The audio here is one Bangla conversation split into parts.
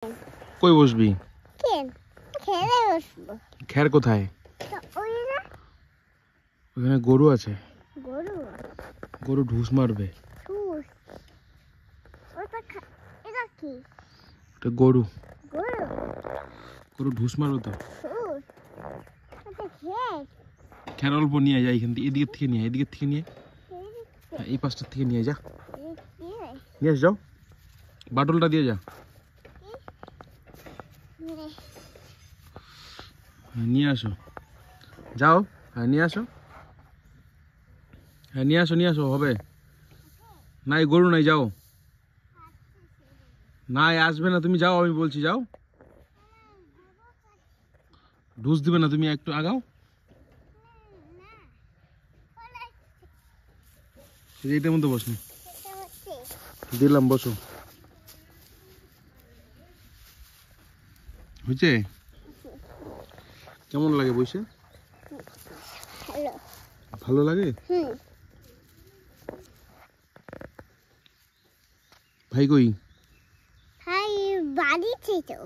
কই বসবি? খেলে বসবো। খ্যার কোথায়? ওখানে গরু আছে। গরু ঢুস মারবে। এটা কি? এটা গরু। গরু? গরু ঢুস মারবে তো। এটা খেত? খ্যার অল্প নিয়ে যায় এখান থেকে, এদিকে থেকে নিয়ে, এদিকে থেকে নিয়ে, হ্যাঁ এই পাশটার থেকে নিয়ে যা, নিয়ে যাও, বাটলটা দিয়ে যা, নিয়ে আসো, যাও, হ্যাঁ নিয়ে আসো, হ্যাঁ নিয়ে আসো, নিয়ে আসো, হবে নাই, গরু নাই, যাও, নাই আসবে না, তুমি যাও, আমি বলছি যাও, ঢুস দিবে না, তুমি একটু আগাও, এইটার মধ্যে বসো, দিলাম, বসো, হয়েছে? কেমন লাগে বসে? ভালো লাগে? ভাই কই? ভাই বাড়িতে তো।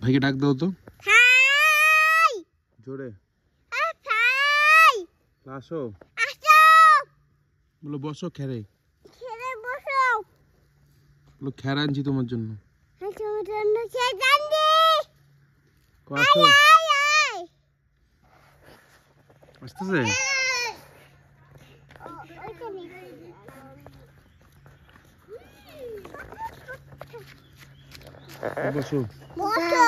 ভাইকে ডাক দাও তো ভাই জোরে, ভাই আসো, আসো, বলো বসো, খেরে খেলে বসো, বলো খ্যার আনছি তোমার জন্য, তোমার জন্য খেয়ে জানবি। আসো, আসতেছে, বসো, বসো,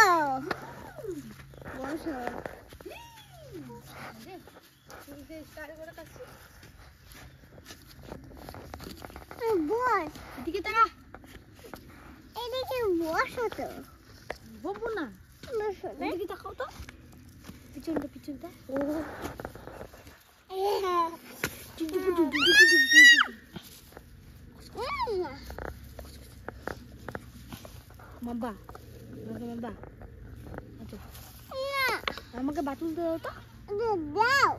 বসো, বস, এদিকে তাকা, এদিকে বসো তো, বসবো না, বসো, এদিকে তাকাও তো, পিছনটা, পিছনটা, ও মাম্বা, মাম্বা, আমাকে বাটুল দাও তো, দাও।